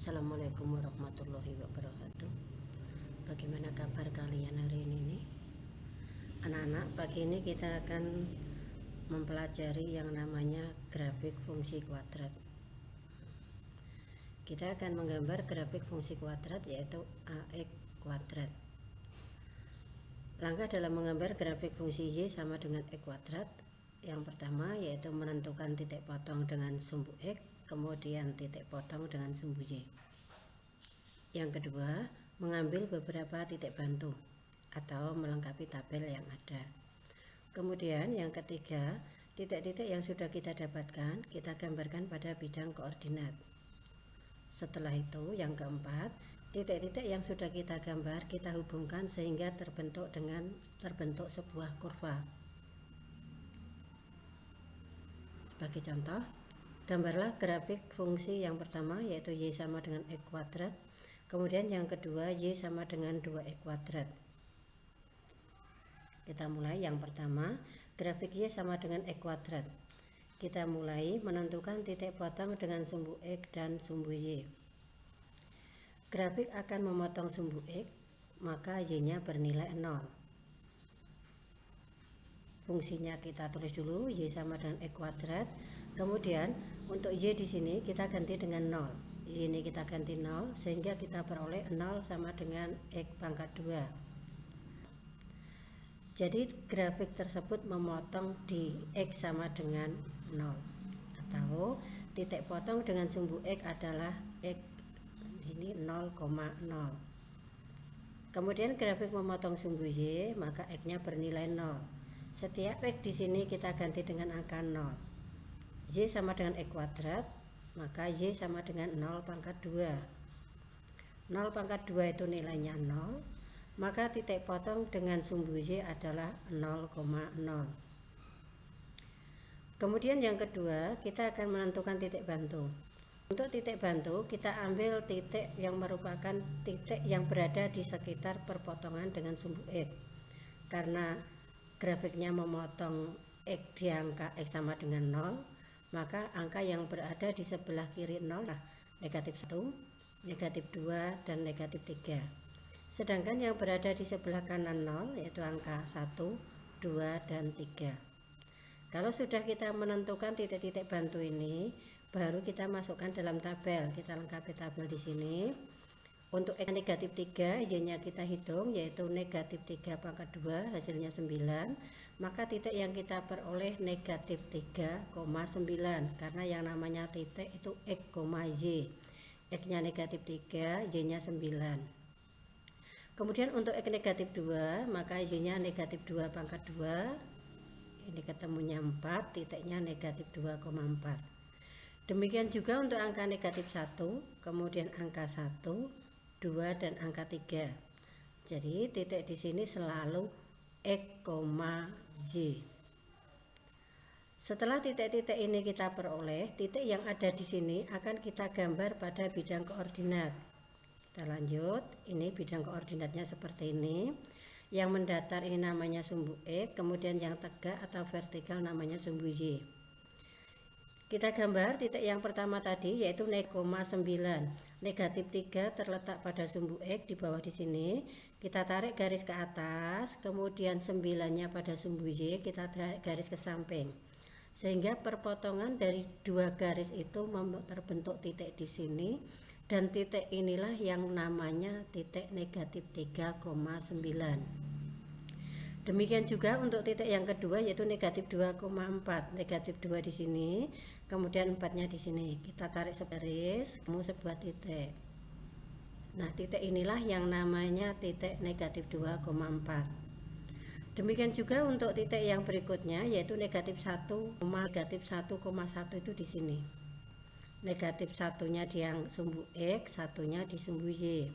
Assalamualaikum warahmatullahi wabarakatuh. Bagaimana kabar kalian hari ini nih? Anak-anak, pagi ini kita akan mempelajari yang namanya grafik fungsi kuadrat. Kita akan menggambar grafik fungsi kuadrat, yaitu AX kuadrat. Langkah dalam menggambar grafik fungsi Y sama dengan X kuadrat. Yang pertama yaitu menentukan titik potong dengan sumbu X, kemudian titik potong dengan sumbu Y. Yang kedua, mengambil beberapa titik bantu atau melengkapi tabel yang ada. Kemudian yang ketiga, titik-titik yang sudah kita dapatkan kita gambarkan pada bidang koordinat. Setelah itu yang keempat, titik-titik yang sudah kita gambar kita hubungkan sehingga terbentuk sebuah kurva. Sebagai contoh, gambarlah grafik fungsi yang pertama yaitu Y sama dengan X kuadrat. Kemudian yang kedua Y sama dengan 2X kuadrat. Kita mulai yang pertama, grafik Y sama dengan X kuadrat. Kita mulai menentukan titik potong dengan sumbu X dan sumbu Y. Grafik akan memotong sumbu X, maka Y-nya bernilai 0. Fungsinya kita tulis dulu, Y sama dengan X kuadrat. Kemudian untuk Y di sini kita ganti dengan 0. Y ini kita ganti 0 sehingga kita peroleh 0 sama dengan X pangkat 2. Jadi grafik tersebut memotong di X sama dengan 0. Atau titik potong dengan sumbu X adalah X ini 0,0. Kemudian grafik memotong sumbu Y, maka X-nya bernilai 0. Setiap X di sini kita ganti dengan angka 0. Y sama dengan X kuadrat, maka Y sama dengan 0 pangkat 2. 0 pangkat 2 itu nilainya 0, maka titik potong dengan sumbu Y adalah 0,0. Kemudian yang kedua, kita akan menentukan titik bantu. Untuk titik bantu, kita ambil titik yang merupakan titik yang berada di sekitar perpotongan dengan sumbu X. Karena grafiknya memotong X di angka X sama dengan 0, maka angka yang berada di sebelah kiri 0 lah negatif 1, negatif 2, dan negatif 3. Sedangkan yang berada di sebelah kanan 0 yaitu angka 1, 2, dan 3. Kalau sudah kita menentukan titik-titik bantu ini, baru kita masukkan dalam tabel. Kita lengkapi tabel di sini. Untuk X negatif 3, Y-nya kita hitung yaitu negatif 3 pangkat 2, hasilnya 9. Maka titik yang kita peroleh negatif 3,9, karena yang namanya titik itu X, Y. X-nya negatif 3, Y-nya 9. Kemudian untuk X negatif 2, maka Y-nya negatif 2 pangkat 2. Ini ketemunya 4, titiknya negatif 2,4. Demikian juga untuk angka negatif 1, kemudian angka 1, 2, dan angka 3. Jadi titik di sini selalu X, Y. Setelah titik-titik ini kita peroleh, titik yang ada di sini akan kita gambar pada bidang koordinat. Kita lanjut, ini bidang koordinatnya seperti ini. Yang mendatar ini namanya sumbu X, kemudian yang tegak atau vertikal namanya sumbu Y. Kita gambar titik yang pertama tadi yaitu 0,9. Negatif 3 terletak pada sumbu X di bawah di sini. Kita tarik garis ke atas, kemudian 9-nya pada sumbu Y kita tarik garis ke samping. Sehingga perpotongan dari dua garis itu terbentuk titik di sini, dan titik inilah yang namanya titik negatif 3,9. Demikian juga untuk titik yang kedua yaitu negatif 2,4. Negatif 2 di sini, kemudian 4-nya di sini. Kita tarik segaris, ketemu sebuah titik. Nah, titik inilah yang namanya titik negatif 2,4. Demikian juga untuk titik yang berikutnya yaitu negatif 1, negatif 1,1 itu di sini. Negatif 1-nya di yang sumbu X, 1-nya di sumbu Y.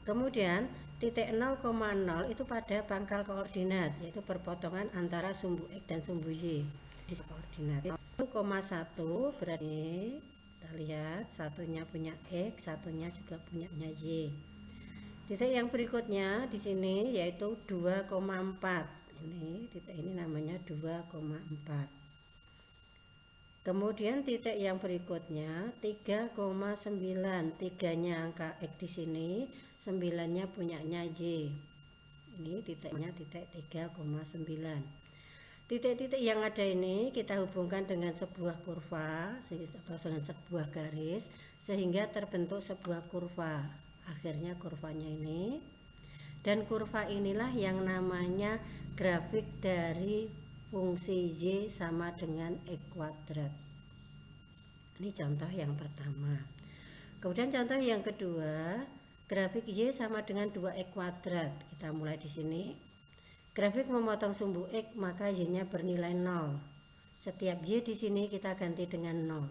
Kemudian titik 0,0 itu pada pangkal koordinat, yaitu perpotongan antara sumbu X dan sumbu Y di koordinat. 1,1 berarti kita lihat satunya punya X, satunya juga punya Y. Titik yang berikutnya di sini yaitu 2,4. Ini titik ini namanya 2,4. Kemudian titik yang berikutnya 3,9, 3-nya angka X di sini, 9-nya punyanya Y. Ini titiknya titik 3,9. Titik-titik yang ada ini kita hubungkan dengan sebuah kurva atau dengan sebuah garis sehingga terbentuk sebuah kurva. Akhirnya kurvanya ini. Dan kurva inilah yang namanya grafik dari fungsi Y sama dengan X kuadrat. Ini contoh yang pertama. Kemudian contoh yang kedua, grafik Y sama dengan 2X kuadrat. Kita mulai di sini. Grafik memotong sumbu X, maka Y-nya bernilai 0. Setiap Y di sini kita ganti dengan 0.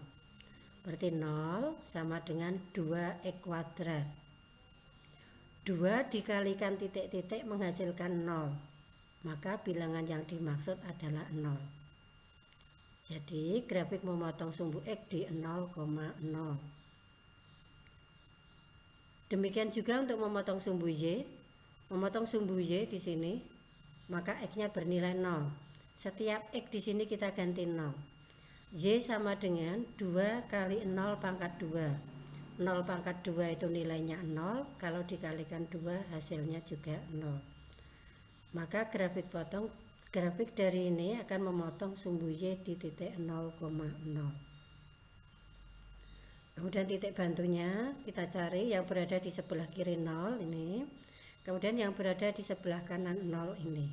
Berarti 0 sama dengan 2X kuadrat. 2 dikalikan titik-titik menghasilkan 0. Maka bilangan yang dimaksud adalah 0. Jadi grafik memotong sumbu X di 0,0. Demikian juga untuk memotong sumbu Y. Memotong sumbu Y di sini, maka X-nya bernilai 0. Setiap X di sini kita ganti 0. Y sama dengan 2 kali 0 pangkat 2. 0 pangkat 2 itu nilainya 0, kalau dikalikan 2 hasilnya juga 0. Maka grafik dari ini akan memotong sumbu Y di titik 0,0. Kemudian titik bantunya kita cari yang berada di sebelah kiri 0 ini. Kemudian yang berada di sebelah kanan 0 ini.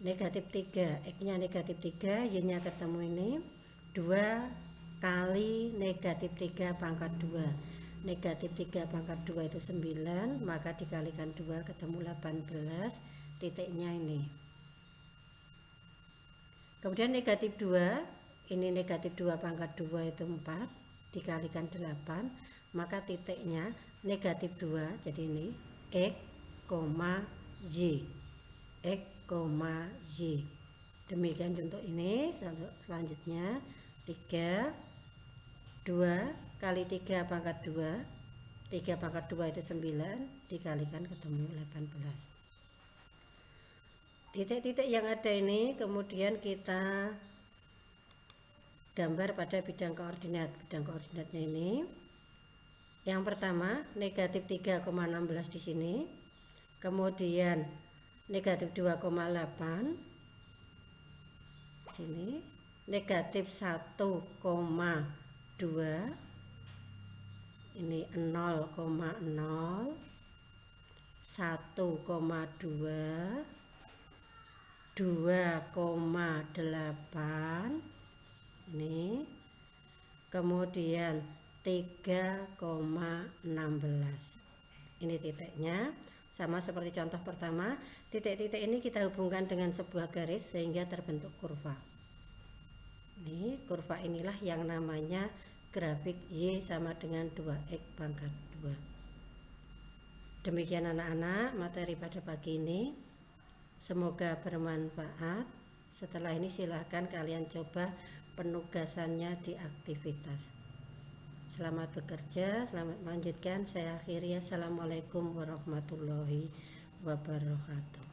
Negatif 3, X-nya negatif 3, Y-nya ketemu ini. 2 kali negatif 3 pangkat 2. Negatif 3 pangkat 2 itu 9, maka dikalikan 2 ketemu 18, titiknya ini. Kemudian negatif 2, ini negatif 2 pangkat 2 itu 4, dikalikan 8, maka titiknya negatif 2, jadi ini X, Y. X, Y. Demikian contoh ini. Selanjutnya 3, 2 kali 3 pangkat 2, 3 pangkat 2 itu 9, dikalikan ketemu 18. Titik-titik yang ada ini kemudian kita gambar pada bidang koordinat. Bidang koordinatnya ini. Yang pertama negatif 3,16 di sini. Kemudian negatif 2,8 sini. Negatif 1,2 ini 0,0, 1,2, 2,8 ini, kemudian 3,16. Ini titiknya sama seperti contoh pertama. Titik-titik ini kita hubungkan dengan sebuah garis sehingga terbentuk kurva. Ini kurva inilah yang namanya grafik Y sama dengan 2X pangkat 2. Demikian anak-anak materi pada pagi ini. Semoga bermanfaat. Setelah ini silahkan kalian coba penugasannya di aktivitas. Selamat bekerja, selamat melanjutkan. Saya akhiri. Assalamualaikum warahmatullahi wabarakatuh.